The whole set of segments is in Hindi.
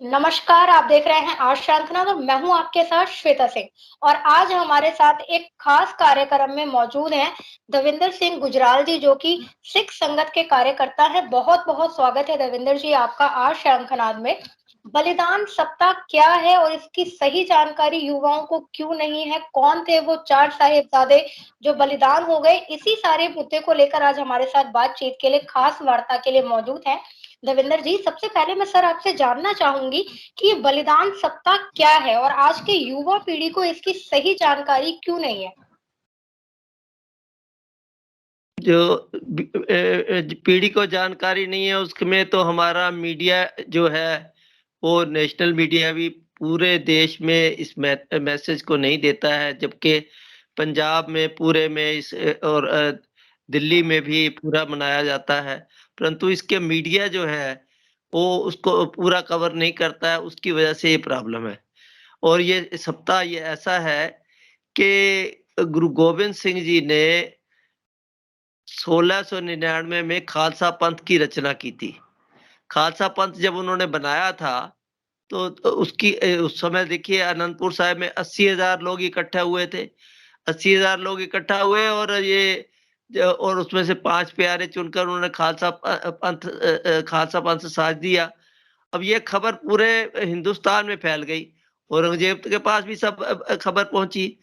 नमस्कार, आप देख रहे हैं आज श्रृंखला और मैं हूँ आपके साथ श्वेता सिंह और आज हमारे साथ एक खास कार्यक्रम में मौजूद हैं दविंदर सिंह गुजराल जी जो कि सिख संगत के कार्यकर्ता हैं। बहुत-बहुत स्वागत है दविंदर जी आपका आज श्रृंखला में। बलिदान सप्ताह क्या है और इसकी सही जानकारी युवाओं को क्यों नहीं है? कौन थे वो 4 साहिबजादे जो बलिदान हो गए? इसी सारे मुद्दे को लेकर आज हमारे साथ बातचीत के लिए खास वार्ता के लिए मौजूद हैं। देवेंद्र जी, सबसे पहले मैं सर आपसे जानना चाहूंगी कि ये बलिदान सप्ताह क्या है और आज के युवा पीढ़ी को इसकी सही जानकारी क्यों नहीं है? जो पीढ़ी को जानकारी नहीं है उसमें तो हमारा मीडिया जो है वो नेशनल मीडिया भी पूरे देश में इस मैसेज को नहीं देता है, जबकि पंजाब में पूरे में और दिल्ली में भी पूरा मनाया जाता है, परंतु इसके मीडिया जो है वो उसको पूरा कवर नहीं करता है, उसकी वजह से ये प्रॉब्लम है। और ये सप्ताह ये ऐसा है कि गुरु गोबिंद सिंह जी ने 1699 में खालसा पंथ की रचना की थी। खालसा पंथ जब उन्होंने बनाया था, तो उसकी उस समय देखिए अनंदपुर साहिब में 80,000 लोग इकट्ठा हुए थे। 80,000 लोग इकट्ठा हुए और ये और उसमें से 5 प्यारे चुनकर उन्होंने खालसा पंथ साज दिया। अब ये खबर पूरे हिंदुस्तान में फैल गई। औरंगज़ेब के पास भी सब खबर पहुँची।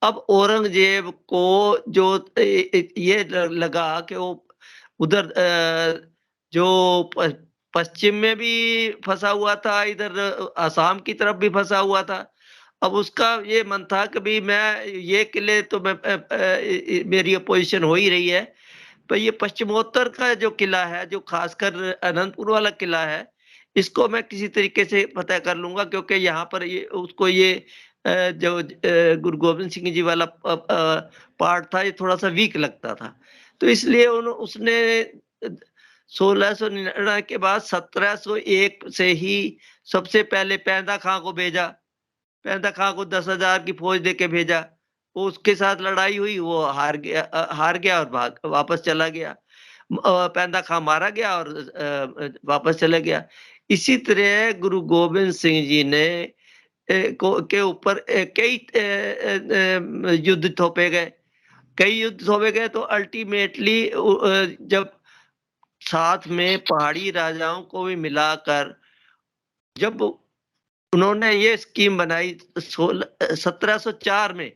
अब औरंगज़ेब को जो ये लगा कि वो उधर जो प पश्चिम में भी फँसा हुआ था, इधर असम की तरफ भी फँसा हुआ था। अब उसका ये मन था कि भई मैं ये किले तो मैं मेरी अपोज़िशन हो ही रही है, पर ये पश्चिमोत्तर का जो किला है, जो ख़ासकर अनंतपुर वाला किला है, इसको मैं किसी तरीके से फ़तह कर लूँगा, क्योंकि यहाँ पर ये उसको ये गुरु गोबिंद सिंह जी वाला पार्ट था, ये थोड़ा-सा वीक लगता था। तो इसलिए उसने 1699 के बाद 1701 से ही सबसे पहले पेंदा खां को भेजा। पेंदा खां को 10,000 की फ़ौज देके भेजा। वो उसके साथ लड़ाई हुई, वो हार गया और वापस चला गया। पेंदा खां मारा गया और वापस चला गया। इसी तरह गुरु गोबिंद सिंह जी ने के ऊपर कई युद्ध थोपे गए। कई युद्ध थोपे गए तो अल्टीमेटली जब साथ में पहाड़ी राजाओं को भी मिलाकर जब उन्होंने ये स्कीम बनाई 1704 में,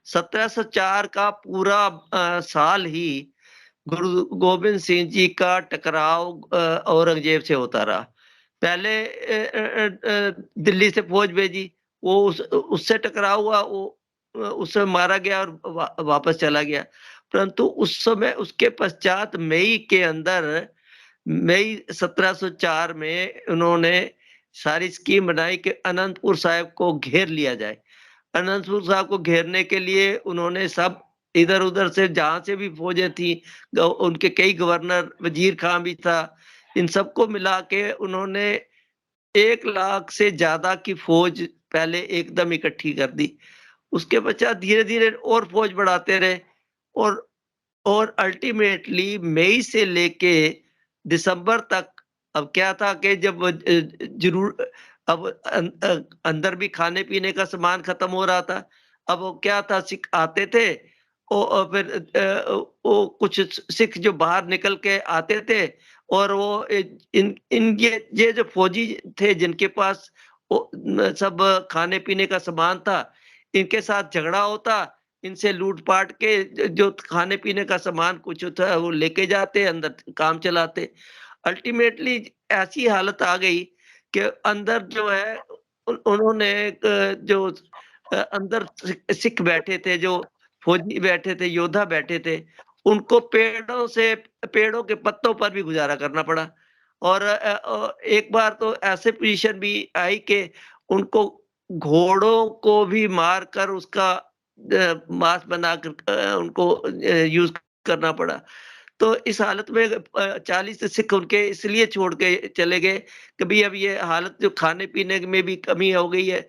1704 का पूरा साल ही गुरु गोबिंद सिंह जी का टकराव औरंगज़ेब से होता रहा। पहले दिल्ली से फ़ौज भेजी, वो उससे टकराव हुआ, वो उससे मारा गया और वापस चला गया। परंतु उस समय उसके पश्चात मई 1704 में उन्होंने सारी स्कीम बनाई कि अनंतपुर साहिब को घेर लिया जाए। अनंतपुर साहब को घेरने के लिए उन्होंने सब इधर-उधर से जहाँ से भी फ़ौजें थी, उनके कई गवर्नर, वज़ीर खां भी था, इन सबको मिला के उन्होंने 1 लाख से ज़्यादा की फ़ौज पहले एकदम इकट्ठी कर दी। उसके पश्चात धीरे-धीरे और फ़ौज बढ़ाते रहे और अल्टीमेटली मई से लेके दिसंबर तक अब क्या था कि जब ज़रूर अब अंदर भी खाने-पीने का सामान खत्म हो रहा था। अब वो क्या था, सिख आते थे फिर वो कुछ सिख जो बाहर निकल के आते थे और वो इन इन ये जो फौजी थे जिनके पास वो सब खाने-पीने का सामान था, इनके साथ झगड़ा होता, इनसे लूट-पाट के जो खाने-पीने का सामान कुछ था वो लेके जाते, अंदर काम चलाते। अल्टीमेटली ऐसी हालत आ गई कि अंदर जो है उन्होंने एक जो अंदर सिख बैठे थे, जो फौजी बैठे थे, योद्धा बैठे थे, उनको पेड़ों के पत्तों पर भी गुज़ारा करना पड़ा। और एक बार तो ऐसे पोज़ीशन भी आई कि उनको घोड़ों को भी मारकर उसका मांस बनाकर उनको यूज़ करना पड़ा। तो इस हालत में 40 सिख उनके इसलिए छोड़ के चले गए कि भई अब ये हालत जो खाने-पीने में भी कमी हो गई है।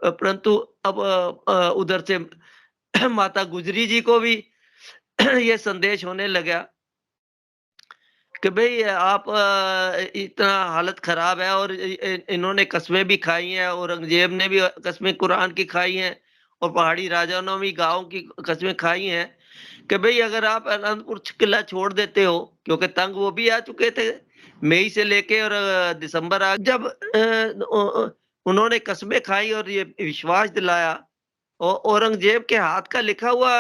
परंतु अब उधर से माता गुजरी जी को भी ये संदेश होने लगा कि भई आप इतना हालत ख़राब है और इन्होंने कस्में भी खाई हैं, औरंगज़ेब ने भी कस्में कुरान की खाई हैं और पहाड़ी राजाओं ने भी गाँव की कस्में खाई हैं कि भई अगर आप अनंतपुर किला छोड़ देते हो, क्योंकि तंग वो भी आ चुके थे, मई से लेके और दिसंबर आ जब उन्होंने कस्में खाई और ये विश्वास दिलाया औरंगज़ेब के हाथ का लिखा हुआ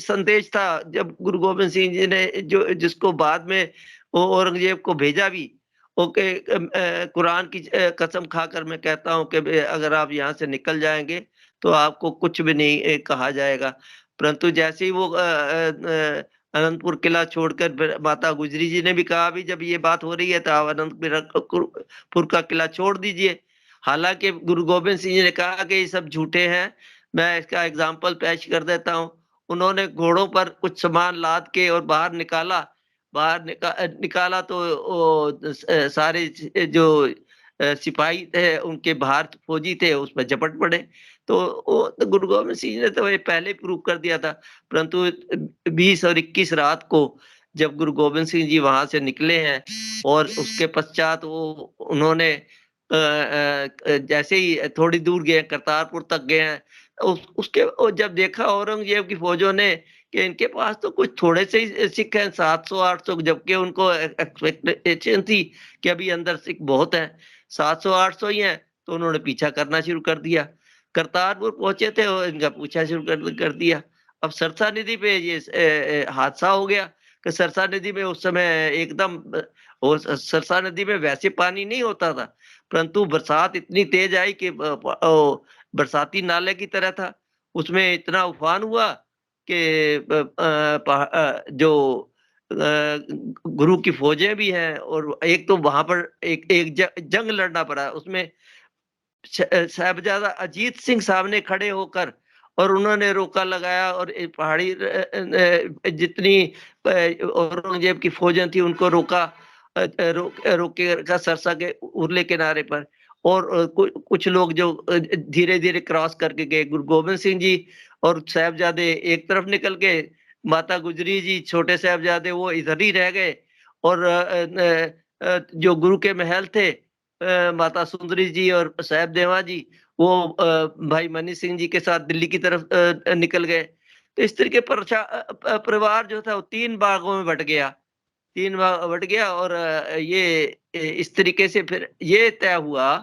संदेश था जब गुरु गोबिंद सिंह जी ने जो जिसको बाद में वो औरंगज़ेब को भेजा भी, ओके कुरान की कसम खाकर मैं कहता हूँ कि भई अगर आप यहाँ से निकल जाएँगे, तो आपको कुछ भी नहीं कहा जाएगा। परंतु जैसे ही वो अनंतपुर किला छोड़कर फिर माता गुजरी जी ने भी कहा भी जब ये बात हो रही है तो आप पुर का किला छोड़ दीजिए। हालाँकि गुरु गोबिंद सिंह जी ने कहा कि ये सब झूठे हैं, मैं इसका एग्ज़ाम्पल पेश कर देता हूँ। उन्होंने घोड़ों पर कुछ सामान लाद के और बाहर निकाला, निकाला तो वो सारे जो सिपाही थे, उनके बाहर फौजी थे, उसमें झपट पड़े। तो वो तो गुरु गोबिंद सिंह जी ने तो ये पहले ही प्रूव कर दिया था। परंतु 20 और 21 रात को जब गुरु गोबिंद सिंह जी वहाँ से निकले हैं और उसके पश्चात वो उन्होंने जैसे ही थोड़ी दूर गए, करतारपुर तक गए हैं, उसके जब देखा औरंगज़ेब की फ़ौजों ने कि इनके पास तो कुछ थोड़े से ही सिख हैं, 700-800, जबकि उनको एक्सपेक्टेशन थी कि अभी अंदर सिख बहुत हैं, 700-800 ही हैं, तो उन्होंने पीछा करना शुरू कर दिया। करतारपुर पहुँचे थे और इनका पीछा शुरू कर दिया। अब सरसा नदी पे ये हादसा हो गया कि सरसा नदी में उस समय एकदम और सरसा नदी में वैसे पानी नहीं होता था, परंतु बरसात इतनी तेज़ आई कि बरसाती नाले की तरह था। उसमें इतना उफ़ान हुआ कि जो गुरु की फ़ौजें भी हैं और एक तो वहाँ पर एक एक जंग लड़ना पड़ा। उसमें साहिबजादा अजीत सिंह सामने खड़े होकर और उन्होंने रोका लगाया और पहाड़ी जितनी औरंगज़ेब की फ़ौजें थी उनको रोका रोके रखा सरसा के उरले किनारे पर और कुछ लोग जो धीरे-धीरे क्रॉस करके गए। गुरु गोबिंद सिंह जी और साहिबजादे एक तरफ निकल गए, माता गुजरी जी, छोटे साहिबजादे वो इधर ही रह गए और जो गुरु के महल थे माता सुंदरी जी और साहिब देवा जी, वो भाई मनी सिंह जी के साथ दिल्ली की तरफ निकल गए। तो इस तरीके परिवार जो था वो 3 भागों में बँट गया। 3 भाग बँट गया और ये इस तरीके से फिर ये तय हुआ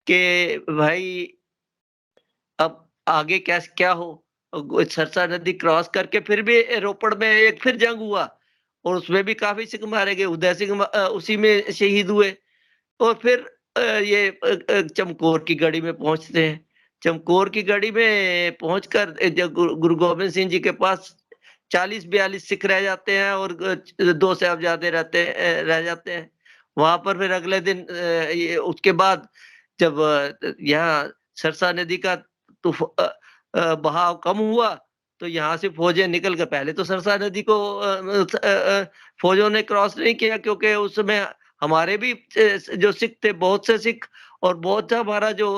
कि भाई अब आगे क्या हो? सरसा नदी क्रॉस करके फिर भी रोपड़ में एक फिर जंग हुआ और उसमें भी काफ़ी सिख मारे गए। उदय सिंह उसी में शहीद हुए। और फिर ये चमकौर की गढ़ी में पहुँचते हैं। चमकौर की गढ़ी में पहुँचकर जब गुरु गोबिंद सिंह जी के पास 40-42 सिख रह जाते हैं और 2 साहिबजादे रह जाते हैं। वहाँ पर फिर अगले दिन ये उसके बाद जब यहाँ सरसा नदी का बहाव कम हुआ, तो यहाँ से फ़ौजें निकल कर पहले तो सरसा नदी को फ़ौजों ने क्रॉस नहीं किया क्योंकि उस समय हमारे भी जो सिख थे, बहुत से सिख और बहुत सा हमारा जो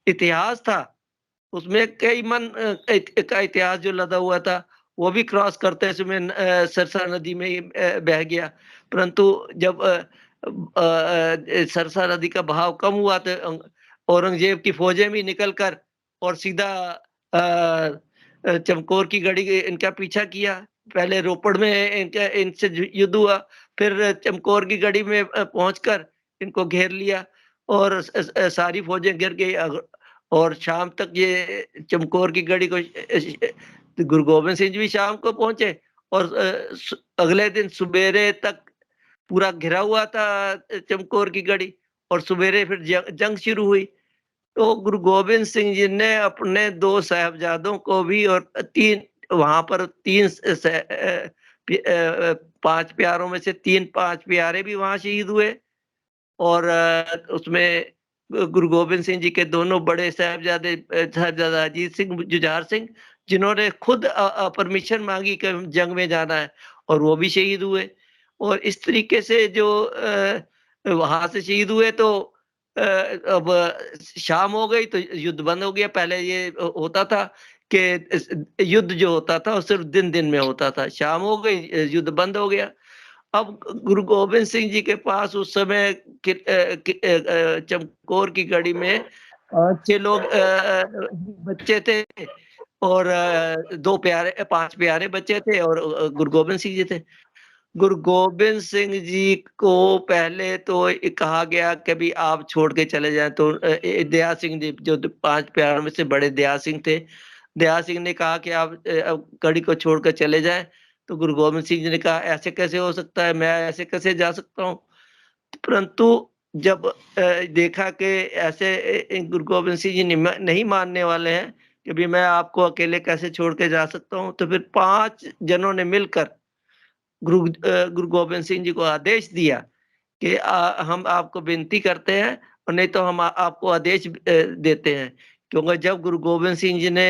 इतिहास था, उसमें कई का इतिहास जो लदा हुआ था, वो भी क्रॉस करते समय सरसा नदी में ही बह गया। परंतु जब सरसा नदी का बहाव कम हुआ तो औरंगज़ेब की फ़ौजें भी निकल कर और सीधा चमकौर की गढ़ी इनका पीछा किया। पहले रोपड़ में इनका इनसे युद्ध हुआ, फिर चमकौर की गढ़ी में पहुँचकर इनको घेर लिया और सारी फ़ौजें घिर गई और शाम तक ये चमकौर की गढ़ी को गुरु गोबिंद सिंह जी भी शाम को पहुँचे और अगले दिन सुबेरे तक पूरा घिरा हुआ था चमकौर की गढ़ी और सुबेरे फिर जंग शुरू हुई। तो गुरु गोबिंद सिंह जी ने अपने 2 साहिबजादों को भी और 3 वहाँ पर 5 प्यारों में से 3-5 प्यारे भी वहाँ शहीद हुए और उसमें गुरु गोबिंद सिंह जी के दोनों बड़े साहिबजादा अजीत सिंह, जुझार सिंह, जिन्होंने खुद परमिशन माँगी कि जंग में जाना है और वो भी शहीद हुए। और इस तरीके से जो वहाँ से शहीद हुए तो अब शाम हो गई तो युद्ध बंद हो गया। पहले ये होता था कि युद्ध जो होता था वो सिर्फ़ दिन-दिन में होता था। शाम हो गई युद्ध बंद हो गया अब गुरु गोबिंद सिंह जी के पास उस समय चमकौर की गढ़ी में 6 लोग बच्चे थे और 5 प्यारे बच्चे थे और गुरु गोबिंद सिंह जी थे। गुरु गोबिंद सिंह जी को पहले तो ये कहा गया कि भई आप छोड़ के चले जाएँ, तो दया सिंह जी जो 5 प्यारों में से बड़े दया सिंह थे। दया सिंह ने कहा कि आप गढ़ी को छोड़कर चले जाएँ, तो गुरु गोबिंद सिंह जी ने कहा ऐसे कैसे हो सकता है? मैं ऐसे कैसे जा सकता हूँ? परंतु जब देखा कि ऐसे गुरु गोबिंद सिंह जी नहीं मानने वाले हैं कि भई मैं आपको अकेले कैसे छोड़ के जा सकता हूँ, तो फिर 5 जनों ने मिलकर गुरु गोबिंद सिंह जी को आदेश दिया कि हम आपको विनती करते हैं और नहीं तो हम आपको आदेश देते हैं। क्योंकि जब गुरु गोबिंद सिंह जी ने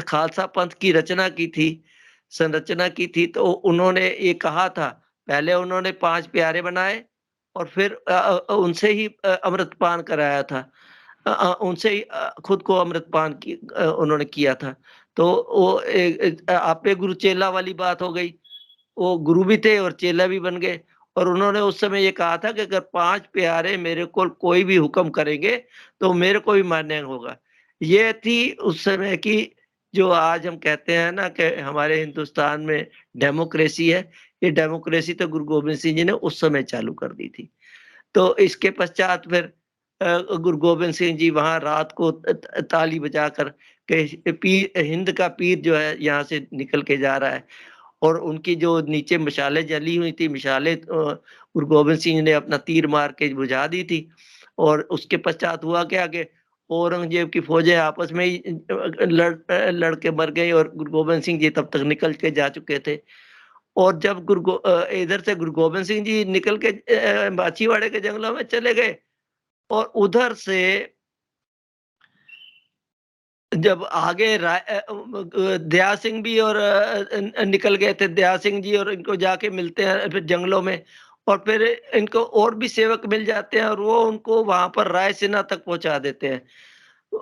खालसा पंथ की रचना की थी, संरचना की थी, तो उन्होंने ये कहा था, पहले उन्होंने 5 प्यारे बनाए और फिर उनसे ही अमृतपान कराया था। उनसे ही खुद को अमृतपान उन्होंने किया था। तो वो आपे गुरु चेला वाली बात हो गई। वो गुरु भी थे और चेला भी बन गए और उन्होंने उस समय ये कहा था कि अगर 5 प्यारे मेरे को कोई भी हुक्म करेंगे, तो मेरे को भी मान्य होगा। ये थी उस समय की जो आज हम कहते हैं ना कि हमारे हिंदुस्तान में डेमोक्रेसी है, ये डेमोक्रेसी तो गुरु गोबिंद सिंह जी ने उस समय चालू कर दी थी। तो इसके पश्चात फिर गुरु गोबिंद सिंह जी वहाँ रात को ताली बजाकर के पीर हिंद का पीर जो है यहाँ से निकल के जा रहा है। और उनकी जो नीचे मशालें जली हुई थी, मशालें गुरु गोबिंद सिंह ने अपना तीर मार के बुझा दी थी और उसके पश्चात हुआ क्या कि औरंगज़ेब की फ़ौजें आपस में ही लड़ के मर गई और गुरु गोबिंद सिंह जी तब तक निकल के जा चुके थे। और जब इधर से गुरु गोबिंद सिंह जी निकल के माछीवाड़े के जंगलों में चले गए और उधर से जब आगे दया सिंह भी और निकल गए थे, दया सिंह जी और इनको जाके मिलते हैं फिर जंगलों में और फिर इनको और भी सेवक मिल जाते हैं और वो उनको वहाँ पर रायसीना तक पहुँचा देते हैं।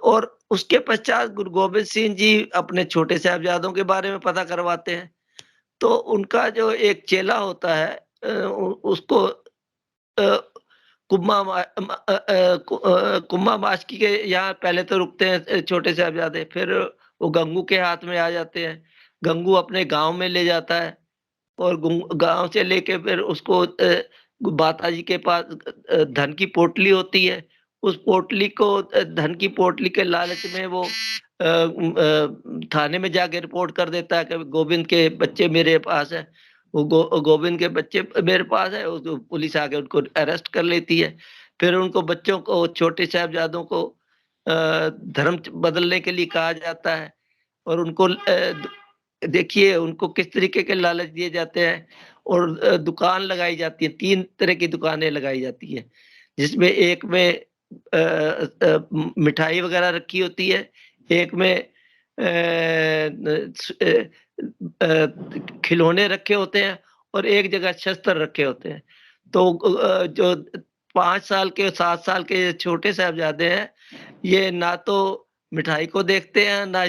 और उसके पश्चात गुरु गोबिंद सिंह जी अपने छोटे साहिबजादों के बारे में पता करवाते हैं। तो उनका जो एक चेला होता है उसको कुम्मा कुम्मा मास्की के यहाँ पहले तो रुकते हैं छोटे साहिबजादे, फिर वो गंगू के हाथ में आ जाते हैं। गंगू अपने गाँव में ले जाता है और गाँव से लेके फिर उसको माता जी के पास धन की पोटली होती है। उस पोटली को धन की पोटली के लालच में वो थाने में जाके रिपोर्ट कर देता है कि गोविंद के बच्चे मेरे पास है। वो गोविंद के बच्चे मेरे पास है, उसको पुलिस आके उनको अरेस्ट कर लेती है। फिर उनको बच्चों को छोटे साहिबजादों को धर्म बदलने के लिए कहा जाता है और उनको देखिए उनको किस तरीके के लालच दिए जाते हैं और दुकान लगाई जाती है, 3 तरह की दुकानें लगाई जाती हैं, जिसमें एक में मिठाई वगैरह रखी होती है, एक में खिलौने रखे होते हैं और एक जगह शस्त्र रखे होते हैं। तो जो 5 साल के 7 साल के छोटे साहिबजादे हैं, ये ना तो मिठाई को देखते हैं, ना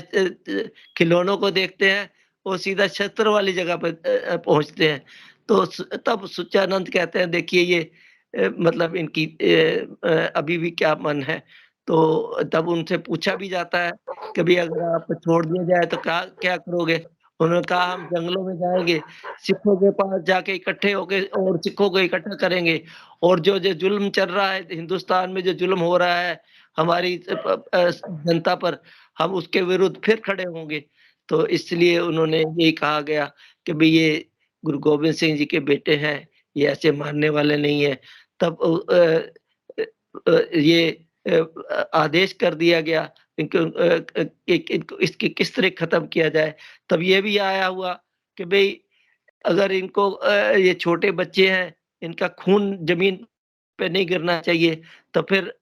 खिलौनों को देखते हैं, वो सीधा शस्त्र वाली जगह पे पहुँचते हैं। तो तब सुच्चानंद कहते हैं देखिए ये मतलब इनकी अभी भी क्या मन है। तो तब उनसे पूछा भी जाता है कि भई अगर आपको छोड़ दिया जाए तो क्या क्या करोगे? उन्होंने कहा हम जंगलों में जाएँगे, सिखों के पास जाके इकट्ठे होके और सिखों को इकट्ठा करेंगे और जो जुल्म चल रहा है हिंदुस्तान में, जो जुल्म हो रहा है हमारी जनता पर, हम उसके विरुद्ध फिर खड़े होंगे। तो इसलिए उन्होंने यही कहा गया कि भई ये गुरु गोबिंद सिंह जी के बेटे हैं, ये ऐसे मानने वाले नहीं हैं। तब ये आदेश कर दिया गया इनको इनको इसकी किस तरह खत्म किया जाए। तब ये भी आया हुआ कि भई अगर इनको ये छोटे बच्चे हैं, इनका खून ज़मीन पे नहीं गिरना चाहिए, तो फिर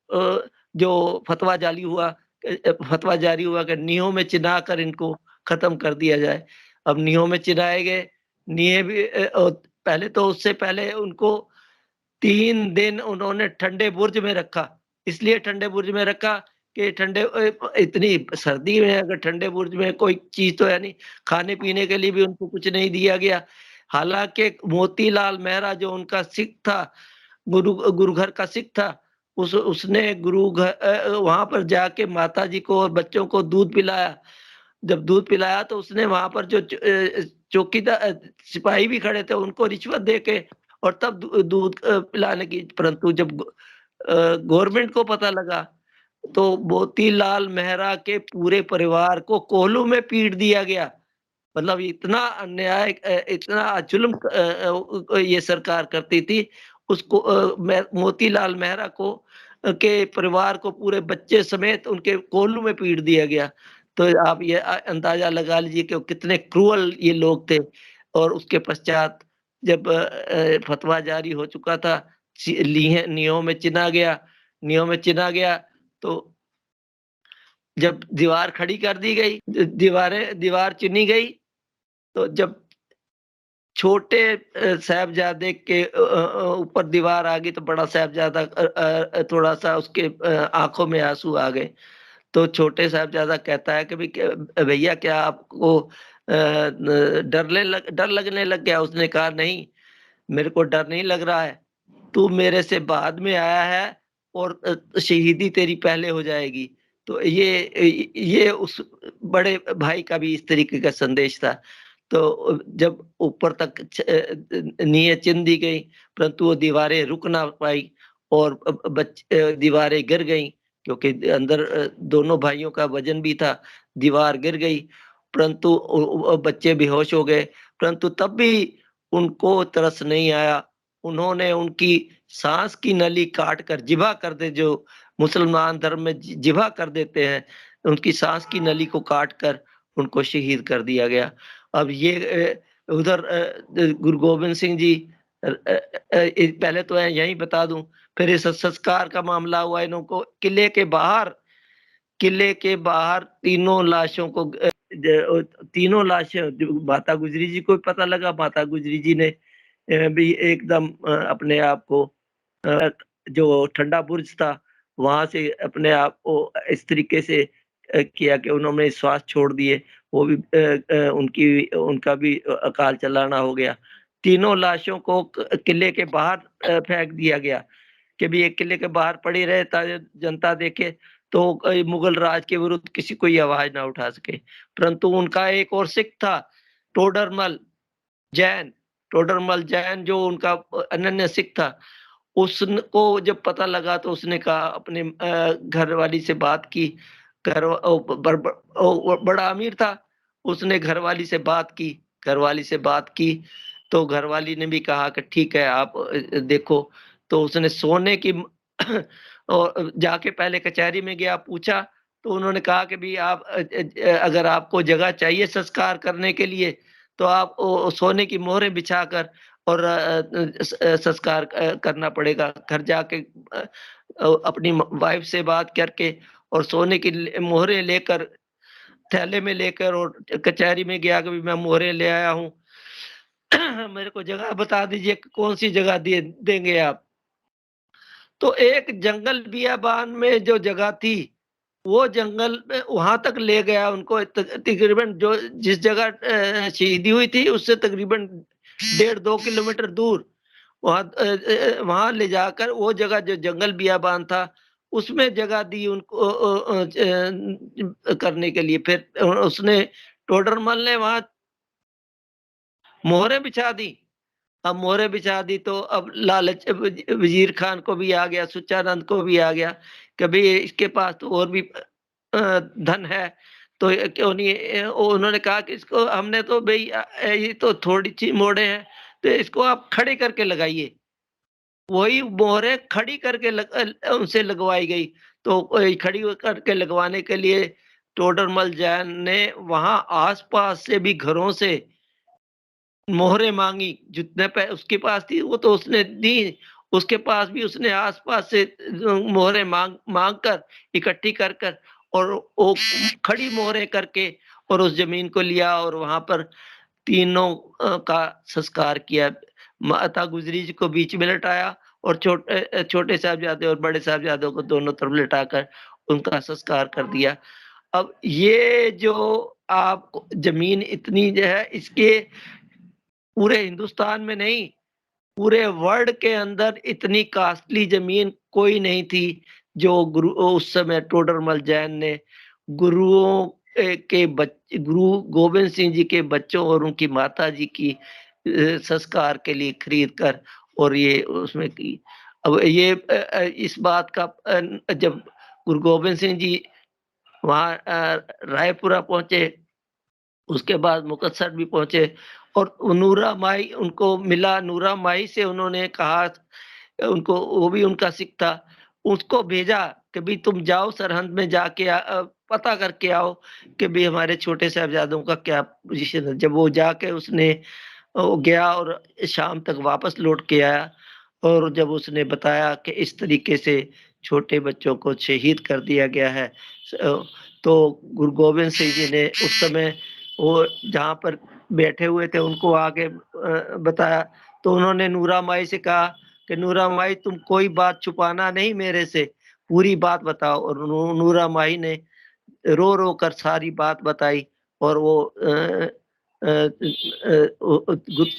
जो फतवा जारी हुआ कि नीहों में चिना कर इनको खत्म कर दिया जाए। अब नीहों में चिनाए गए, नीहें भी पहले तो उससे पहले उनको 3 दिन उन्होंने ठंडे बुर्ज में रखा। इसलिए ठंडे बुर्ज में रखा कि इतनी सर्दी में अगर ठंडे बुर्ज में कोई चीज़ तो है नहीं, खाने-पीने के लिए भी उनको कुछ नहीं दिया गया। हालाँकि मोतीलाल मेहरा जो उनका सिख था, गुरु घर का सिख था, उसने वहाँ पर जाके माताजी को और बच्चों को दूध पिलाया। जब दूध पिलाया तो उसने वहाँ पर जो सिपाही भी खड़े थे उनको रिश्वत देके और तब दूध पिलाने की, परंतु जब गवर्नमेंट को पता लगा तो मोतीलाल मेहरा के पूरे परिवार को कोल्हू में पीट दिया गया। मतलब इतना अन्याय, इतना जुल्म ये सरकार करती थी। उसको मोतीलाल मेहरा को के परिवार को पूरे बच्चे समेत उनके कोल्हू में पीट दिया गया। तो आप ये अंदाज़ा लगा लीजिए कि वो कितने क्रूअल ये लोग थे। और उसके पश्चात जब फतवा जारी हो चुका था, नियों में चिना गया, तो जब दीवार खड़ी कर दी गई, दीवार चुनी गई, तो जब छोटे साहिबजादे के ऊपर दीवार आ गई तो बड़ा साहिबजादा थोड़ा-सा उसके आँखों में आँसू आ गए। तो छोटे साहिबजादा कहता है कि भैया क्या आपको डर लगने लग गया? उसने कहा नहीं, मेरे को डर नहीं लग रहा है। तू मेरे से बाद में आया है और शहीदी तेरी पहले हो जाएगी। तो ये उस बड़े भाई का भी इस तरीके का संदेश था। तो जब ऊपर तक नींहें चिन दी गई, परंतु वो दीवारें रुक ना पाई और दीवारें गिर गईं, क्योंकि अंदर दोनों भाइयों का वज़न भी था, दीवार गिर गई, परंतु बच्चे बेहोश हो गए, परंतु तब भी उनको तरस नहीं आया। उन्होंने उनकी साँस की नली काट कर जिभा कर दे, जो मुसलमान धर्म में जिभा कर देते हैं, उनकी साँस की नली को काट कर उनको शहीद कर दिया गया। अब ये उधर गुरु गोबिंद सिंह जी, पहले तो यहीं बता दूँ, फिर इस संस्कार का मामला हुआ, किले के बाहर तीनों लाशों को तीनों लाशें, जो माता गुजरी जी को भी पता लगा, माता गुजरी जी ने भी एकदम अपने आप को जो ठंडा बुर्ज था, वहाँ से अपने आप को इस तरीके से किया कि उन्होंने श्वास छोड़ दिए। वो भी उनका भी अकाल चलाना हो गया। तीनों लाशों को किले के बाहर फेंक दिया गया कि भी ये किले के बाहर पड़ी रहे ताकि जनता देखे, तो मुगल राज के विरुद्ध किसी को ये आवाज़ ना उठा सके। परंतु उनका एक और सिख था, टोडरमल जैन टोडरमल जैन, जो उनका अनन्य सिख था। उसको जब पता लगा तो उसने कहा, अपने घरवाली से बात की। घर ओ बर ब ओ बड़ा अमीर था, उसने घरवाली से बात की, तो घरवाली ने भी कहा कि ठीक है, आप देखो। तो उसने सोने की और जाके पहले कचहरी में गया, पूछा, तो उन्होंने कहा कि भई आप अगर आपको जगह चाहिए संस्कार करने के लिए, तो आप ओ सोने की मोहरें बिछाकर और संस्कार करना पड़ेगा। घर जाके अपनी वाइफ से बात करके और सोने की मोहरें लेकर, थैले में लेकर, और कचहरी में गया कि भी मैं मोहरें ले आया हूँ। मेरे को जगह बता दीजिए, कौन-सी जगह दिए देंगे आप? तो एक जंगल बियाबान में जो जगह थी, वो जंगल में वहाँ तक ले गया उनको, तकरीबन जो जिस जगह शहीदी हुई थी उससे तकरीबन 1.5-2 किलोमीटर दूर, वहाँ ले जाकर वो जगह जो जंगल बियाबान था, उसमें जगह दी उनको करने के लिए। फिर उसने टोडरमल ने वहाँ मोहरें बिछा दी। अब मोहरें बिछा दी तो अब लालच वज़ीर खान को भी आ गया, सुच्चानंद को भी आ गया कि भई इसके पास तो और भी धन है, तो ये क्यों नहीं उन्होंने कहा कि इसको हमने तो भई ये तो थोड़ी-सी मोहरें हैं, तो इसको आप खड़ी करके लगाइए। वही मोहरें खड़ी करके उनसे लगवाई गई। तो खड़ी करके लगवाने के लिए टोडरमल जैन ने वहाँ आस-पास से भी घरों से मोहरें माँगी, जितने उसके पास थी वो तो उसने दी, उसके पास भी उसने आस-पास से मोहरें माँग कर, इकट्ठी कर कर, और वो खड़ी मोहरें करके और उस ज़मीन को लिया और वहाँ पर तीनों का संस्कार किया। माता गुजरी जी को बीच में लिटाया और छोटे साहिबजादे और बड़े साहिबजादों को दोनों तरफ लिटाकर उनका संस्कार कर दिया। अब ये जो आप ज़मीन इतनी जो है, इसके पूरे हिंदुस्तान में नहीं, पूरे वर्ल्ड के अंदर इतनी कॉस्टली ज़मीन कोई नहीं थी, जो उस समय टोडरमल जैन ने गुरुओं गुरु गोविंद सिंह जी के बच्चों और उनकी माताजी की संस्कार के लिए खरीद कर और ये उसमें की। अब ये इस बात का जब गुरु गोविंद सिंह जी वहाँ रायपुरा पहुँचे, उसके बाद मुकत्सर भी पहुँचे और नूरा माई उनको मिला, नूरा माई से उन्होंने कहा, उनको वो भी उनका सिख था, उसको भेजा कि भई तुम जाओ सरहंद में जाके पता करके आओ कि भई हमारे छोटे साहबजादों का क्या पोज़ीशन है। जब वो जाके उसने वो गया और शाम तक वापस लौट के आया और जब उसने बताया कि इस तरीके से छोटे बच्चों को शहीद कर दिया गया है, तो गुरु गोविंद सिंह जी ने उस समय वो जहाँ पर बैठे हुए थे उनको आके बताया, तो उन्होंने नूरा माई से कहा कि नूरा माई तुम कोई बात छुपाना नहीं मेरे से, पूरी बात बताओ और नूरा माई ने रो-रो कर सारी बात बताई और वो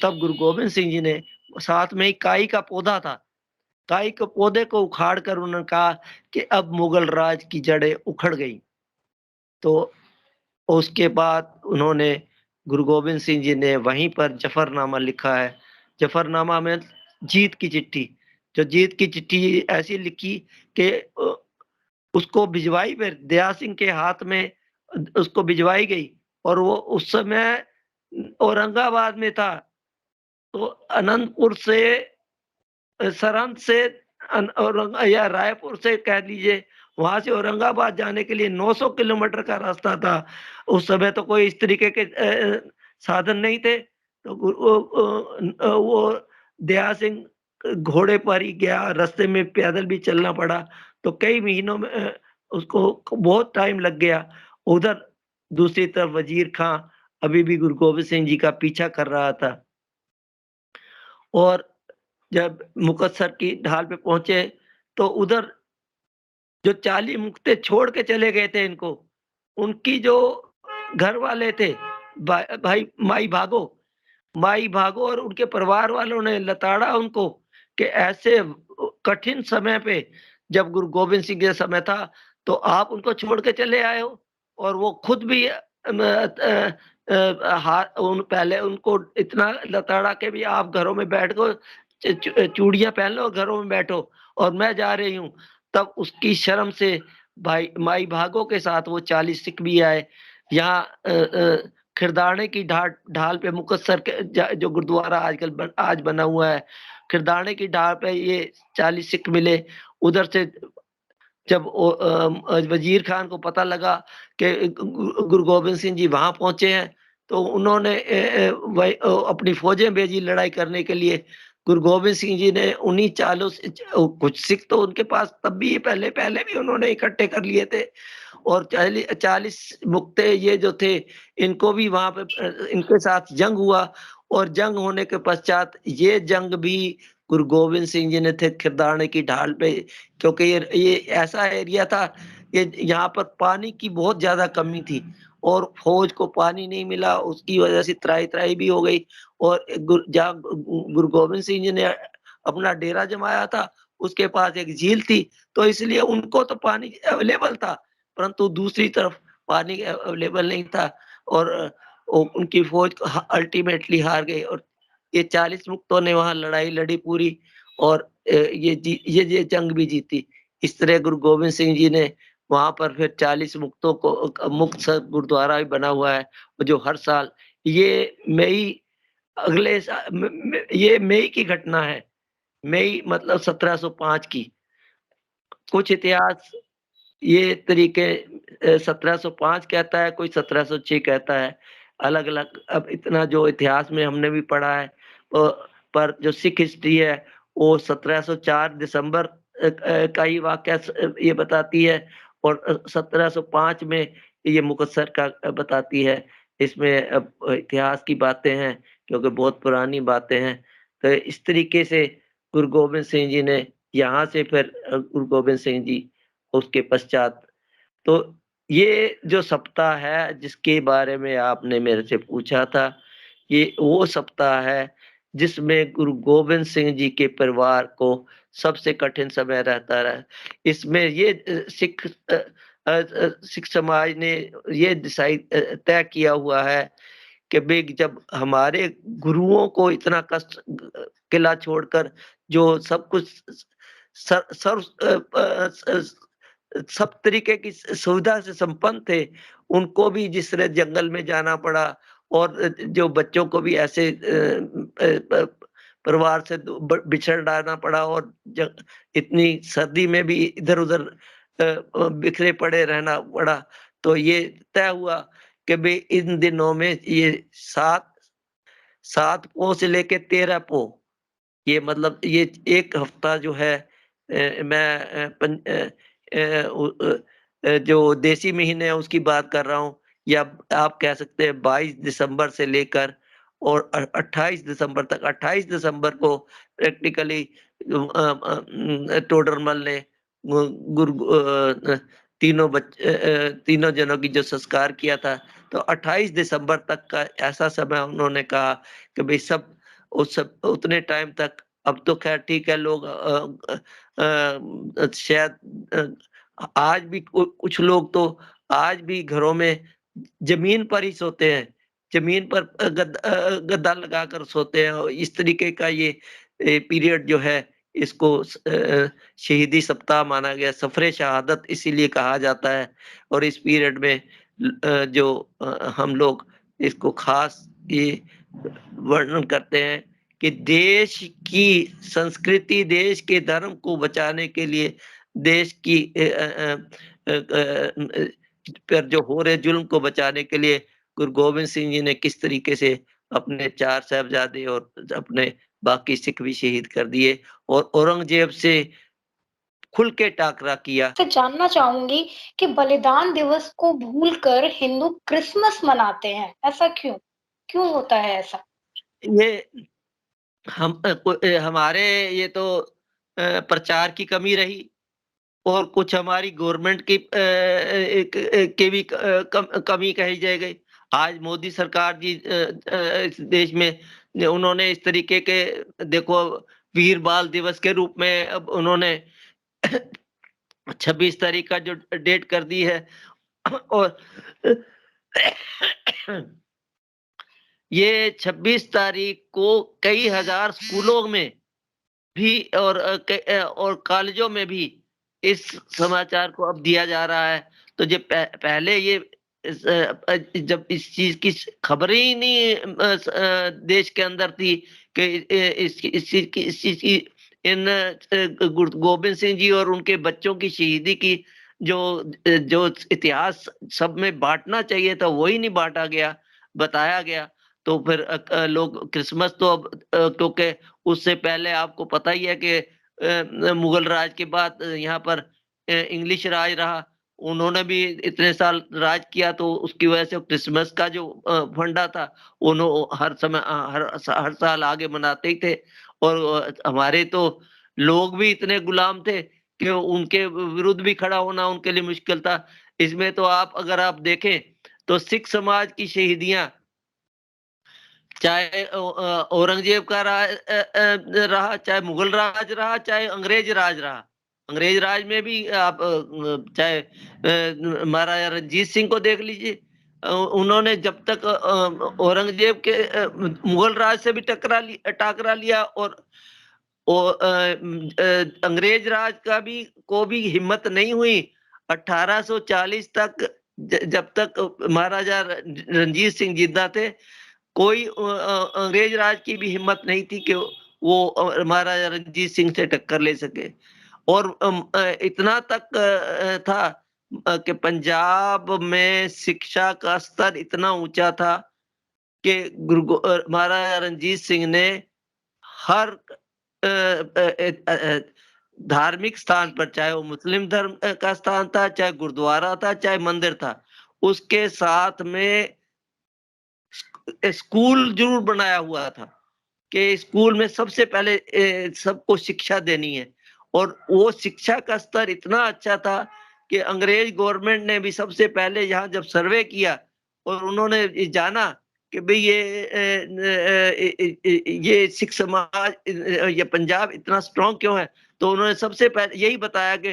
तब गुरु गोविंद सिंह जी ने साथ में ही काई का पौधा था, काई के पौधे को उखाड़ कर उन्होंने कहा कि अब मुगल राज की जड़ें उखड़ गई। तो उसके बाद उन्होंने गुरु गोविंद सिंह जी ने वहीं पर जफरनामा लिखा है। जफरनामा में जीत की चिट्ठी, जो जीत की चिट्ठी ऐसी लिखी कि उसको भिजवाई फिर दया सिंह के हाथ में उसको भिजवाई गई और वो उस समय औरंगाबाद में था। तो अनंतपुर से सरहंद से या रायपुर से कह लीजिए, वहाँ से औरंगाबाद जाने के लिए 900 किलोमीटर का रास्ता था। उस समय तो कोई इस तरीके के साधन नहीं थे। तो वो दया सिंह घोड़े पर ही गया, रास्ते में पैदल भी चलना पड़ा। तो कई महीनों में उसको बहुत टाइम लग गया। उधर दूसरी तरफ वज़ीर खां अभी भी गुरु गोबिंद सिंह जी का पीछा कर रहा था। और जब मुकत्सर की ढाल पे पहुँचे, तो उधर जो 40 मुक्ते छोड़ के चले गए थे इनको, उनकी जो घर वाले थे, भाई माई भागो और उनके परिवार वालों ने लताड़ा उनको कि ऐसे कठिन समय पे जब गुरु गोविंद सिंह के समय था, तो आप उनको छोड़ के चले आए हो और वो खुद भी पहले उनको इतना लताड़ा के भी आप घरों में बैठ गो चूड़ियाँ पहन लो और घरों में बैठो और मैं जा रही हूँ। तब उसकी शर्म से भाई माई भागो के साथ वो 40 सिख भी आए। यहाँ खिरदाने की ढाल पे मुकत्सर के जो गुरुद्वारा आज बना हुआ है, खिरदाने की ढाल पे ये 40 सिख मिले। उधर से जब वज़ीर खान को पता लगा कि गुरु गोबिंद सिंह जी वहाँ पहुँचे हैं, तो उन्होंने अपनी फ़ौजें भेजी लड़ाई करने के लिए। गुरु गोबिंद सिंह जी ने उन्हीं चालों से कुछ सिख तो उनके पास तब भी पहले भी उन्होंने इकट्ठे कर लिए थे और 40 मुक्ते ये जो थे, इनको भी वहाँ पे इनके साथ जंग हुआ और जंग होने के पश्चात ये जंग भी गुरु गोविंद सिंह जी ने थे खिरदाने की ढाल पे, क्योंकि ये ऐसा एरिया था, ये यहाँ पर पानी की बहुत ज़्यादा कमी थी और फ़ौज को पानी नहीं मिला, उसकी वजह से त्राही-त्राही भी हो गई और जहाँ गुरु गोविंद सिंह जी ने अपना डेरा जमाया था, उसके पास एक झील थी, तो इसलिए उनको तो पानी अवेलेबल था, परंतु दूसरी तरफ पानी अवेलेबल नहीं था और उनकी फ़ौज अल्टीमेटली हार गई और ये 40 मुक्तों ने वहाँ लड़ाई लड़ी पूरी और ये जंग भी जीती। इस तरह गुरु गोविंद सिंह जी ने वहाँ पर फिर 40 मुक्तों को मुक्त गुरुद्वारा भी बना हुआ है, जो हर साल ये मई अगले सा म म ये मई की घटना है। मई मतलब 1705 की। कुछ इतिहास ये तरीके 1705 कहता है, कोई 1706 कहता है। अलग-अलग अब इतना जो इतिहास में हमने भी पढ़ा है पर जो सिख हिस्ट्री है, वो 1704 दिसंबर का ही वाक़या ये बताती है और 1705 में ये मुकत्सर का बताती है। इसमें इतिहास की बातें हैं, क्योंकि बहुत पुरानी बातें हैं। तो इस तरीके से गुरु गोबिंद सिंह जी ने यहाँ से फिर गुरु गोबिंद सिंह जी उसके पश्चात तो ये जो सप्ताह है जिसके बारे में आपने मेरे से पूछा था, ये वो सप्ताह है जिसमें गुरु गोविंद सिंह जी के परिवार को सबसे कठिन समय रहता रहा। इसमें ये सिख समाज ने ये तय किया हुआ है कि भई जब हमारे गुरुओं को इतना कष्ट किला छोड़कर जो सब कुछ स सर्व सब तरीके की सुविधा से संपन्न थे, उनको भी जिस तरह जंगल में जाना पड़ा और जो बच्चों को भी ऐसे परिवार से बिछड़ जाना पड़ा और इतनी सर्दी में भी इधर-उधर बिखरे पड़े रहना पड़ा। तो ये तय हुआ कि भई इन दिनों में ये 7 पौ से लेके 13 पौ, ये मतलब ये 1 हफ्ता जो है मैं जो देसी महीने हैं उसकी बात कर रहा हूँ, या आप कह सकते हैं 22 दिसंबर से लेकर और 28 दिसंबर तक। 28 दिसंबर को प्रैक्टिकली टोडरमल ने तीनों जनों की जो संस्कार किया था, तो 28 दिसंबर तक का ऐसा समय उन्होंने कहा कि भई सब उतने टाइम तक। अब तो ख़ैर ठीक है, लोग शायद आज भी कुछ लोग तो आज भी घरों में ज़मीन पर ही सोते हैं। ज़मीन पर गद्दा लगाकर सोते हैं और इस तरीके का ये पीरियड जो है इसको शहीदी सप्ताह माना गया, सफ़रे शहादत इसीलिए कहा जाता है। और इस पीरियड में जो हम लोग इसको ख़ास ये वर्णन करते हैं कि देश की संस्कृति, देश के धर्म को बचाने के लिए, देश की पर जो हो रहे जुल्म को बचाने के लिए गुरु गोविंद सिंह जी ने किस तरीके से अपने 4 साहिबजादे और अपने बाकी सिख भी शहीद कर दिए और औरंगज़ेब से खुल के टाकरा किया। से जानना चाहूँगी कि बलिदान दिवस को भूलकर हिंदू क्रिसमस मनाते हैं, ऐसा क्यों? क्यों होता है ऐसा? ये हमारे ये तो प्रचार की कमी रही और कुछ हमारी गवर्नमेंट की की भी कमी कही जाए गई। आज मोदी सरकार जी इस देश में उन्होंने इस तरीके के देखो वीर बाल दिवस के रूप में अब उन्होंने 26 तारीख का जो डेट कर दी है और ये 26 तारीख को कई हजार स्कूलों में भी और और कॉलेजों में भी इस समाचार को अब दिया जा रहा है। तो जो पहले ये जब इस चीज़ की खबर ही नहीं देश के अंदर थी कि इस चीज़ की इन गुरु गोबिंद सिंह जी और उनके बच्चों की शहीदी की जो जो इतिहास सब में बाँटना चाहिए था, वो ही नहीं बाँटा गया, बताया गया। तो फिर लोग क्रिसमस तो अब क्योंकि उससे पहले आपको पता ही है कि मुगल राज के बाद यहाँ पर इंग्लिश राज रहा। उन्होंने भी इतने साल राज किया तो उसकी वजह से क्रिसमस का जो फंडा था हर समय हर साल आगे मनाते ही थे। और हमारे तो लोग भी इतने गुलाम थे कि उनके विरुद्ध भी खड़ा होना उनके लिए मुश्किल था। इसमें तो अगर आप देखें तो सिख समाज की शहीदियाँ चाहे औरंगज़ेब का रहा, चाहे मुगल राज रहा, चाहे अंग्रेज राज रहा। अंग्रेज राज में भी आप चाहे महाराजा रणजीत सिंह को देख लीजिए। उन्होंने जब तक औरंगज़ेब के मुगल राज से भी टाकरा लिया और अंग्रेज राज का भी को भी हिम्मत नहीं हुई 1840 तक जब तक महाराजा रणजीत सिंह जिंदा थे, कोई अंग्रेज राज की भी हिम्मत नहीं थी कि वो महाराजा रणजीत सिंह से टक्कर ले सके। और इतना तक था कि पंजाब में शिक्षा का स्तर इतना ऊंचा था कि महाराजा रणजीत सिंह ने हर धार्मिक स्थान पर, चाहे वो मुस्लिम धर्म का स्थान था, चाहे गुरुद्वारा था, चाहे मंदिर था, उसके साथ में स्कूल जरूर बनाया हुआ था कि स्कूल में सबसे पहले सबको शिक्षा देनी है। और वो शिक्षा का स्तर इतना अच्छा था कि अंग्रेज गवर्नमेंट ने भी सबसे पहले यहाँ जब सर्वे किया और उन्होंने ये जाना कि भाई ये सिख समाज ये पंजाब इतना स्ट्रॉन्ग क्यों है? तो उन्होंने सबसे पहले यही बताया कि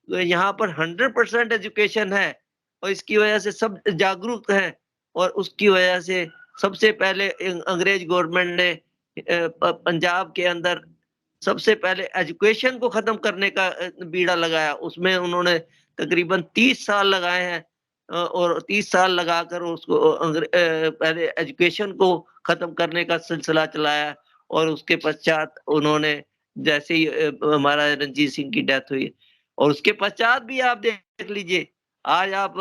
यहाँ पर 100% एजुकेशन है और इसकी वजह से सब जागरूक हैं और उसकी वजह से सबसे पहले अंग्रेज गवर्नमेंट ने पंजाब के अंदर सबसे पहले एजुकेशन को खत्म करने का बीड़ा लगाया। उसमें उन्होंने तकरीबन 30 साल लगाए हैं और 30 साल लगाकर उसको पहले एजुकेशन को खत्म करने का सिलसिला चलाया और उसके पश्चात उन्होंने जैसे ही महाराजा रणजीत सिंह की डेथ हुई और उसके पश्चात भी आप देख लीजिए, आज आप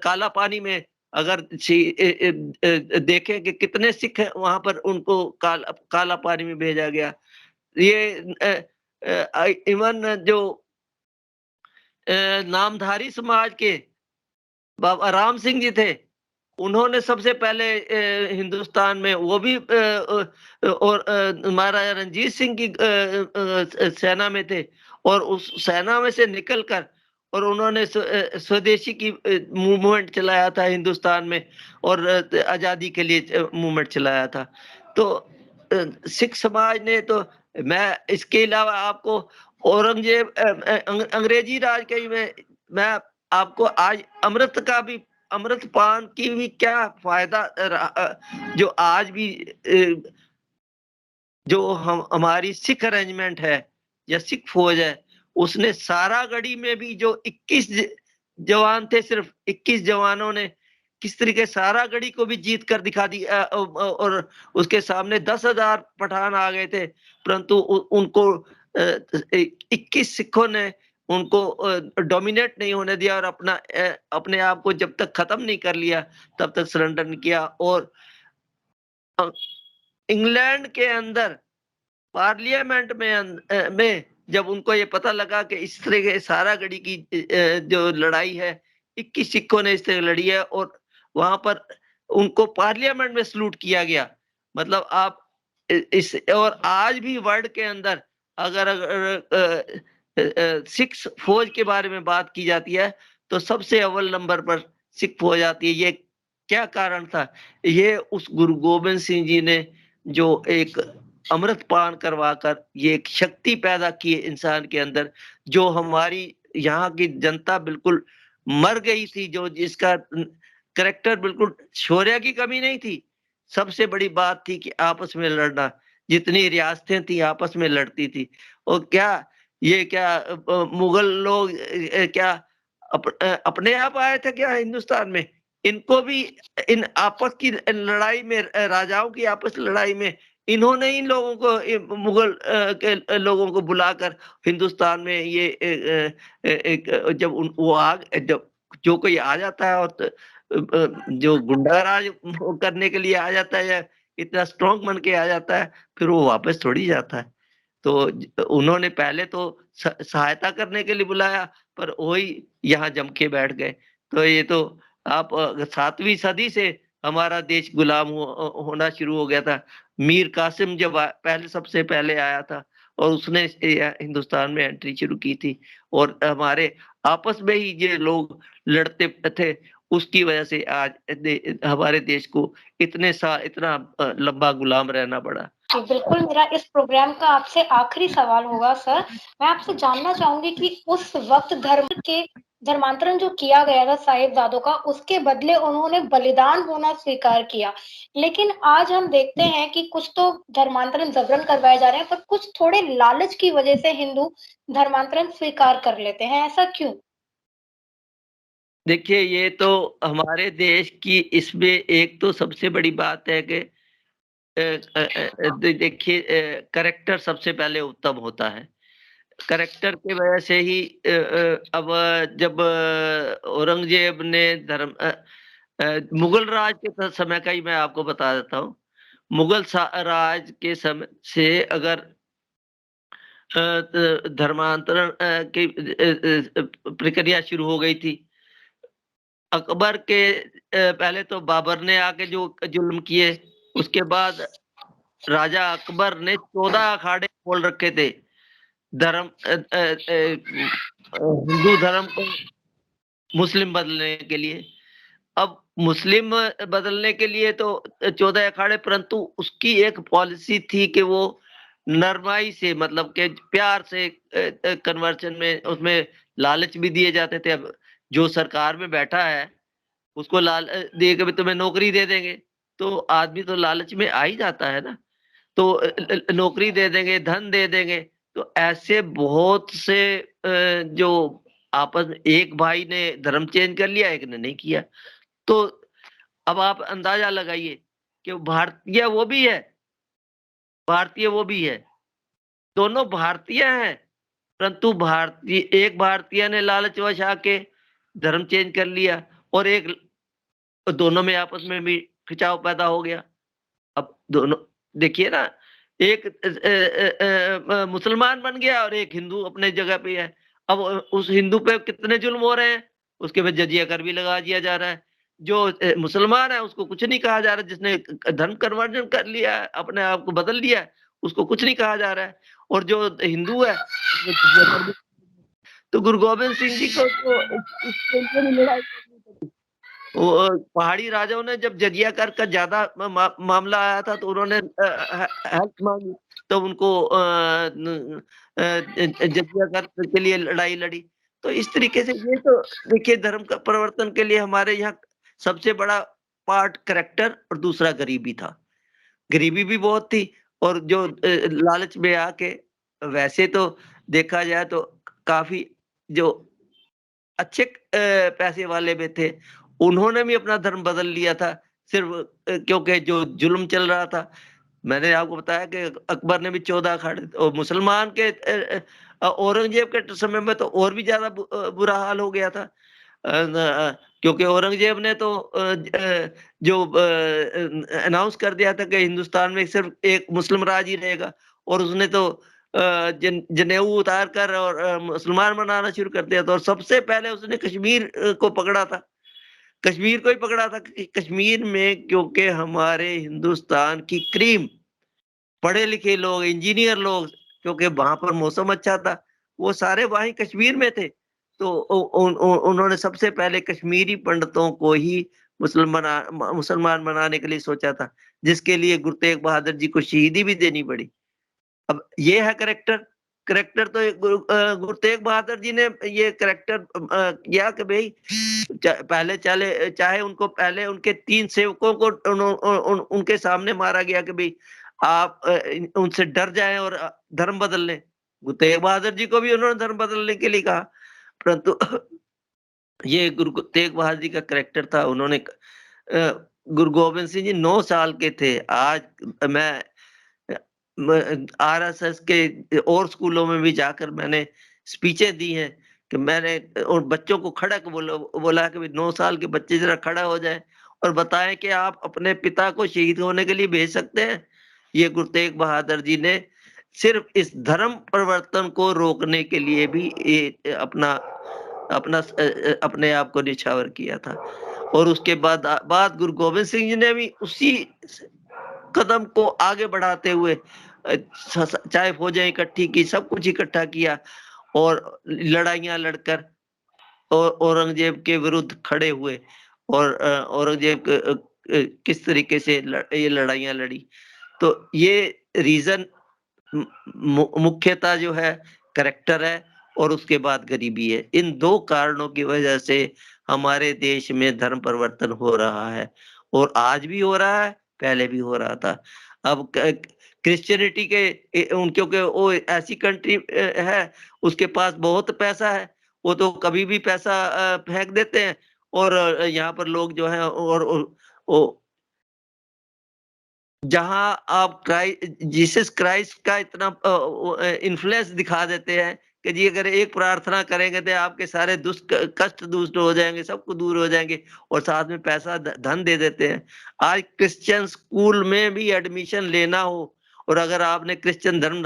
काला पानी में अगर देखें कि कितने सिख हैं वहाँ पर उनको काला पानी में भेजा गया। ये इवन जो नामधारी समाज के बाबा राम सिंह जी थे, उन्होंने सबसे पहले हिंदुस्तान में वो भी और महाराजा रणजीत सिंह की सेना में थे और उस सेना में से निकलकर और उन्होंने स्वदेशी की मूवमेंट चलाया था हिंदुस्तान में और आज़ादी के लिए मूवमेंट चलाया था। तो सिख समाज ने तो मैं इसके अलावा आपको औरंगजेब अंग्रेजी राज के मैं आपको आज अमृत पान की भी क्या फायदा जो आज भी जो हमारी सिख अरेंजमेंट है या सिख फौज है, उसने सारागढ़ी में भी जो 21 जवान थे, सिर्फ 21 जवानों ने किस तरीके सारागढ़ी को भी जीत कर दिखा दी और उसके सामने 10,000 पठान आ गए थे, परंतु उनको 21 सिखों ने उनको डोमिनेट नहीं होने दिया और अपने आप को जब तक खत्म नहीं कर लिया तब तक सरेंडर नहीं किया। और इंग्लैंड के अंदर पार्लियामेंट में जब उनको ये पता लगा कि इस तरह के सारागढ़ी की जो लड़ाई है 21 सिखों ने इस तरह लड़ी है और वहां पर उनको पार्लियामेंट में सलूट किया गया। मतलब आप इस और आज भी वर्ल्ड के अंदर अगर सिख फौज के बारे में बात की जाती है तो सबसे अव्वल नंबर पर सिख फौज आती है। ये क्या कारण था? ये उस गुरु गोबिंद सिंह जी ने जो एक अमृत पान करवाकर ये एक शक्ति पैदा की है इंसान के अंदर, जो हमारी यहाँ की जनता बिल्कुल मर गई थी, जो जिसका कैरेक्टर बिल्कुल शौर्य की कमी नहीं थी। सबसे बड़ी बात थी कि आपस में लड़ना, जितनी रियासतें थी आपस में लड़ती थी। और क्या मुगल लोग क्या अपने आप आए थे क्या हिंदुस्तान में? इनको भी इन आपस की लड़ाई में राजाओं की आपस लड़ाई में इन्होंने इन लोगों को मुगल के लोगों को बुलाकर हिंदुस्तान में ये एक जब वो जब जो कोई आ जाता है और जो गुंडा राज करने के लिए आ जाता है या इतना स्ट्रॉन्ग बन के आ जाता है, फिर वो वापस थोड़ी जाता है। तो उन्होंने पहले तो सहायता करने के लिए बुलाया, पर वही यहाँ जम के बैठ गए। तो ये तो आप 7वीं सदी से हमारा देश गुलाम होना शुरू हो गया था। मीर कासिम जब पहले सबसे पहले आया था और उसने हिंदुस्तान में एंट्री शुरू की थी और हमारे आपस में ही ये लोग लड़ते थे, उसकी वजह से आज हमारे देश को इतना लंबा गुलाम रहना पड़ा। जी, बिल्कुल मेरा इस प्रोग्राम का आपसे आखिरी सवाल होगा सर। मैं आपसे जानना चाहूँगी कि उस वक़्त धर्मांतरण जो किया गया था साहिबजादों का, उसके बदले उन्होंने बलिदान होना स्वीकार किया। लेकिन आज हम देखते हैं कि कुछ तो धर्मांतरण ज़बरन करवाए जा रहे हैं, पर कुछ थोड़े लालच की वजह से हिंदू धर्मांतरण स्वीकार कर लेते हैं, ऐसा क्यों? देखिए, ये तो हमारे देश की इसमें एक तो सबसे बड़ी बात है कि देखिए कैरेक्टर सबसे पहले उत्तम होता है। कैरेक्टर की वजह से ही अब जब औरंगज़ेब ने मुगल राज के समय का ही मैं आपको बता देता हूँ। मुगल राज के समय से अगर धर्मांतरण की प्रक्रिया शुरू हो गई थी। अकबर के पहले तो बाबर ने आके जो जुल्म किए, उसके बाद राजा अकबर ने 14 अखाड़े खोल रखे थे। हिंदू धर्म को मुस्लिम बदलने के लिए। अब मुस्लिम बदलने के लिए तो 14 अखाड़े, परंतु उसकी एक पॉलिसी थी कि वो नरमाई से, मतलब कि प्यार से कन्वर्शन में उसमें लालच भी दिए जाते थे। अब जो सरकार में बैठा है उसको दिए कि भी तुम्हें नौकरी दे देंगे, तो आदमी तो लालच में आ ही जाता है ना। तो नौकरी दे देंगे, धन दे देंगे। तो ऐसे बहुत से जो आपस में, एक भाई ने धर्म चेंज कर लिया, एक ने नहीं किया। तो अब आप अंदाजा लगाइए कि भारतीय वो भी है, दोनों भारतीय हैं, परंतु एक भारतीय ने लालचवश आके धर्म चेंज कर लिया, और एक, दोनों में आपस में भी खिंचाव पैदा हो गया। अब दोनों देखिए ना, एक मुसलमान बन गया और एक हिंदू अपने जगह पे है। अब उस हिंदू पे कितने जुल्म हो रहे हैं, उसके पे जजिया कर भी लगा दिया जा रहा है। जो मुसलमान है उसको कुछ नहीं कहा जा रहा, जिसने धर्म कन्वर्जन कर लिया है, अपने आप को बदल लिया है, उसको कुछ नहीं कहा जा रहा है। और जो हिंदू है उसमें जजिया कर भी। तो गुरु गोबिंद सिंह जी को तो इसके लिए भी लड़ाई करनी पड़ी। वो पहाड़ी राजाओं ने जब जजिया कर का ज़्यादा मामला आया था, तो उन्होंने हेल्प माँगी, तो उनको जजिया कर के लिए लड़ाई लड़ी। तो इस तरीके से ये तो देखिए, धर्म का परिवर्तन के लिए हमारे यहाँ सबसे बड़ा पार्ट करैक्टर और दूसरा गरीबी था। गरीबी भी बहुत थी, और जो लालच में आके, वैसे तो देखा जाए तो काफ़ी जो अच्छे पैसे वाले भी थे, उन्होंने भी अपना धर्म बदल लिया था, सिर्फ़ क्योंकि जो ज़ुल्म चल रहा था। मैंने आपको बताया कि अकबर ने भी 14 अखाड़े, और मुसलमान के औरंगज़ेब के समय में तो और भी ज़्यादा बुरा हाल हो गया था। क्योंकि औरंगज़ेब ने तो जो अनाउंस कर दिया था कि हिंदुस्तान में सिर्फ़ एक मुस्लिम राज ही रहेगा, और उसने तो जनेऊ उतार कर और मुसलमान बनाना शुरू कर दिया था, और सबसे पहले उसने कश्मीर को पकड़ा था। कश्मीर को ही पकड़ा था कि कश्मीर में, क्योंकि हमारे हिंदुस्तान की क्रीम पढ़े-लिखे लोग, इंजीनियर लोग, क्योंकि वहाँ पर मौसम अच्छा था, वो सारे वहीं कश्मीर में थे। तो उ उन उ उन्होंने सबसे पहले कश्मीरी पंडितों को ही मुसलमान बनाने के लिए सोचा था, जिसके लिए गुरु तेग बहादुर जी को शहीदी भी देनी पड़ी। अब ये है करैक्टर। करैक्टर तो गुरु तेग बहादुर जी ने ये करैक्टर किया कि भई पहले चले, चाहे उनको पहले उनके 3 सेवकों को उनके सामने मारा गया कि भई आप उनसे डर जाएँ और धर्म बदल लें। गुरु तेग बहादुर जी को भी उन्होंने धर्म बदलने के लिए कहा, परंतु ये गुरु तेग बहादुर जी का करैक्टर था। उन्होंने गुरु गोबिंद सिंह जी 9 साल के थे। आज मैं आरएसएस के और स्कूलों में भी जाकर मैंने स्पीचें दी हैं, कि मैंने और बच्चों को खड़ा के बोला कि 9 साल के बच्चे ज़रा खड़ा हो जाएँ और बताएँ कि आप अपने पिता को शहीद होने के लिए भेज सकते हैं। ये गुरु तेग बहादुर जी ने सिर्फ़ इस धर्म परिवर्तन को रोकने के लिए भी ये अपना अपना अपने आप को निछावर किया था। और उसके बाद गुरु गोबिंद सिंह जी ने भी उसी कदम को आगे बढ़ाते हुए अ, स स चाहे फ़ौजें इकट्ठी की, सब कुछ इकट्ठा किया, और लड़ाइयाँ लड़कर औरंगज़ेब के विरुद्ध खड़े हुए, और औरंगज़ेब किस तरीके से ये लड़ाइयाँ लड़ी। तो ये रीज़न मुख्यतः जो है करैक्टर है, और उसके बाद गरीबी है। इन 2 कारणों की वजह से हमारे देश में धर्म परिवर्तन हो रहा है, और आज भी हो रहा है, पहले भी हो रहा था। अब क्रिश्चियनिटी के क्योंकि वो ऐसी कंट्री है, उसके पास बहुत पैसा है, वो तो कभी भी पैसा फेंक देते हैं, और यहाँ पर लोग जो हैं, और वो जहाँ आप जीसस क्राइस्ट का इतना इन्फ्लुएंस दिखा देते हैं कि जी अगर एक प्रार्थना करेंगे तो आपके सारे कष्ट दूर हो जाएँगे, सब कुछ दूर हो जाएँगे, और साथ में पैसा धन दे देते हैं। आज क्रिश्चियन स्कूल में भी एडमिशन लेना हो, और अगर आपने क्रिश्चियन धर्म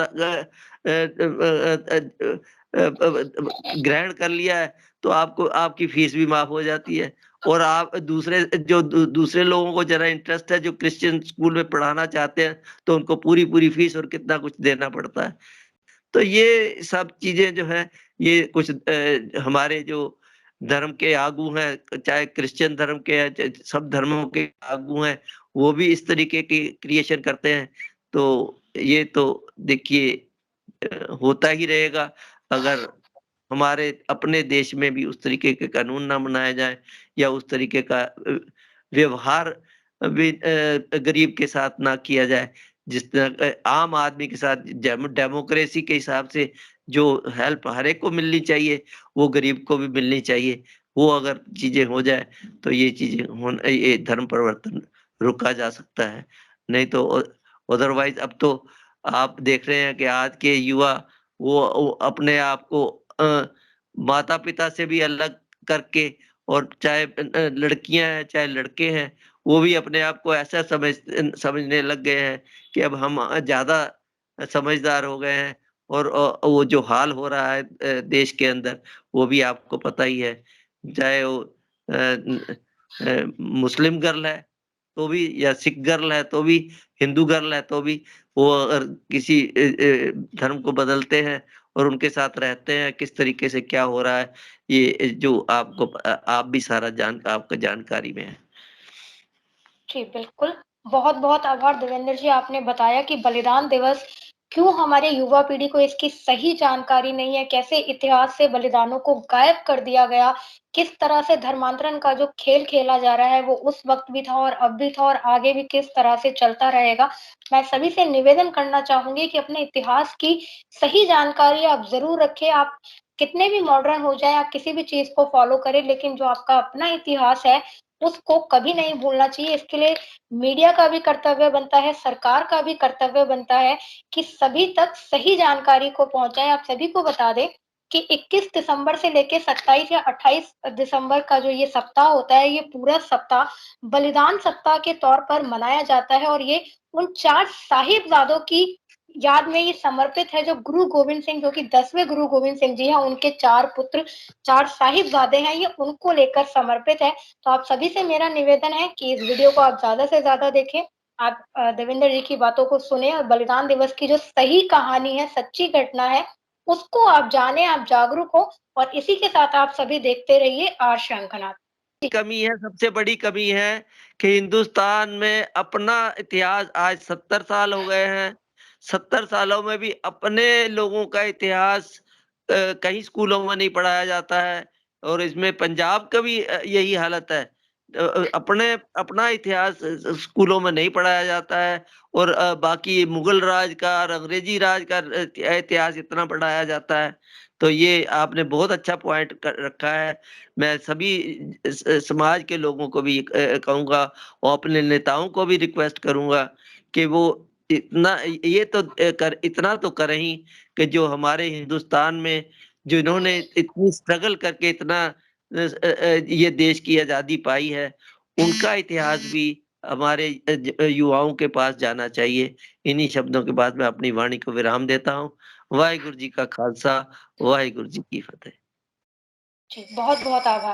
ग्रहण कर लिया है, तो आपको आपकी फीस भी माफ़ हो जाती है। और आप दूसरे लोगों को ज़रा इंटरेस्ट है, जो क्रिश्चियन स्कूल में पढ़ाना चाहते हैं, तो उनको पूरी-पूरी फीस और कितना कुछ देना पड़ता है। तो ये सब चीज़ें जो हैं, ये कुछ हमारे जो धर्म के आगू हैं, चाहे क्रिश्चियन धर्म के हैं, च सब धर्मों के आगू हैं, वो भी इस तरीके की क्रिएशन करते हैं। तो ये तो देखिए होता ही रहेगा अगर हमारे अपने देश में भी उस तरीके के कानून ना बनाए जाएँ या उस तरीके का व्यवहार भी गरीब के साथ ना किया जाए। जिस तरह आम आदमी के साथ डेमोक्रेसी के हिसाब से जो हेल्प हर एक को मिलनी चाहिए, वो गरीब को भी मिलनी चाहिए। वो अगर चीज़ें हो जाए तो ये चीज़ें ये धर्म परिवर्तन रोका जा सकता है। नहीं तो अदरवाइज़ अब तो आप देख रहे हैं कि आज के युवा वो अपने आप को माता-पिता से भी अलग करके और चाहे लड़कियाँ हैं, चाहे लड़के हैं, वो भी अपने आप को ऐसा समझने लग गए हैं कि अब हम ज़्यादा समझदार हो गए हैं और वो जो हाल हो रहा है देश के अंदर, वो भी आपको पता ही है। चाहे वो मुस्लिम गर्ल है, तो भी या सिख गर्ल है, तो भी हिंदू गर्ल है, तो भी वो अगर किसी धर्म को बदलते हैं और उनके साथ रहते हैं, किस तरीके से क्या हो रहा है, ये जो आप भी सारा आपको जानकारी में है। जी, बिल्कुल। बहुत-बहुत आभार देवेंद्र जी, आपने बताया कि बलिदान दिवस क्यों हमारे युवा पीढ़ी को इसकी सही जानकारी नहीं है, कैसे इतिहास से बलिदानों को गायब कर दिया गया, किस तरह से धर्मांतरण का जो खेल खेला जा रहा है, वो उस वक़्त भी था और अब भी था और आगे भी किस तरह से चलता रहेगा। मैं सभी से निवेदन करना चाहूँगी कि अपने इतिहास की सही जानकारी आप ज़रूर रखें। आप कितने भी मॉडर्न हो जाएँ, आप किसी भी चीज़ को फ़ॉलो करें, लेकिन जो आपका अपना इतिहास है, उसको कभी नहीं भूलना चाहिए। इसके लिए मीडिया का भी कर्तव्य बनता है, सरकार का भी कर्तव्य बनता है कि सभी तक सही जानकारी को पहुँचाएँ। आप सभी को बता दें कि 21 दिसंबर से लेके 27 या 28 दिसंबर का जो ये सप्ताह होता है, ये पूरा सप्ताह बलिदान सप्ताह के तौर पर मनाया जाता है और ये उन 4 साहिबजादों की याद में ये समर्पित है, जो गुरु गोविंद सिंह, जो कि 10वें गुरु गोविंद सिंह जी हैं, उनके 4 पुत्र, 4 साहिबजादे हैं, ये उनको लेकर समर्पित है। तो आप सभी से मेरा निवेदन है कि इस वीडियो को आप ज़्यादा से ज़्यादा देखें। आप देवेंद्र जी की बातों को सुनें और बलिदान दिवस की जो सही कहानी है, सच्ची घटना है, उसको आप जानें, आप जागरूक हो और इसी के साथ आप सभी देखते रहिए आर शंखनाद। कमी है, सबसे बड़ी कमी है कि हिंदुस्तान में अपना इतिहास आज 70 साल हो गए हैं। 70 सालों में भी अपने लोगों का इतिहास कहीं स्कूलों में नहीं पढ़ाया जाता है और इसमें पंजाब का भी यही हालत है। अपने अपना इतिहास स्कूलों में नहीं पढ़ाया जाता है और बाकी मुगल राज का और अंग्रेजी राज का इतिहास इतना पढ़ाया जाता है। तो ये आपने बहुत अच्छा पॉइंट रखा है। मैं सभी समाज के लोगों को भी कहूँगा और अपने नेताओं को भी रिक्वेस्ट करूँगा कि वो इतना तो करें ही कि जो हमारे हिंदुस्तान में जिन्होंने इतनी स्ट्रगल करके इतना ये देश की आज़ादी पाई है, उनका इतिहास भी हमारे युवाओं के पास जाना चाहिए। इन्हीं शब्दों के बाद मैं अपनी वाणी को विराम देता हूँ। वाहिगुरु जी का खालसा, वाहिगुरु जी की फतेह। जी, बहुत-बहुत आभार।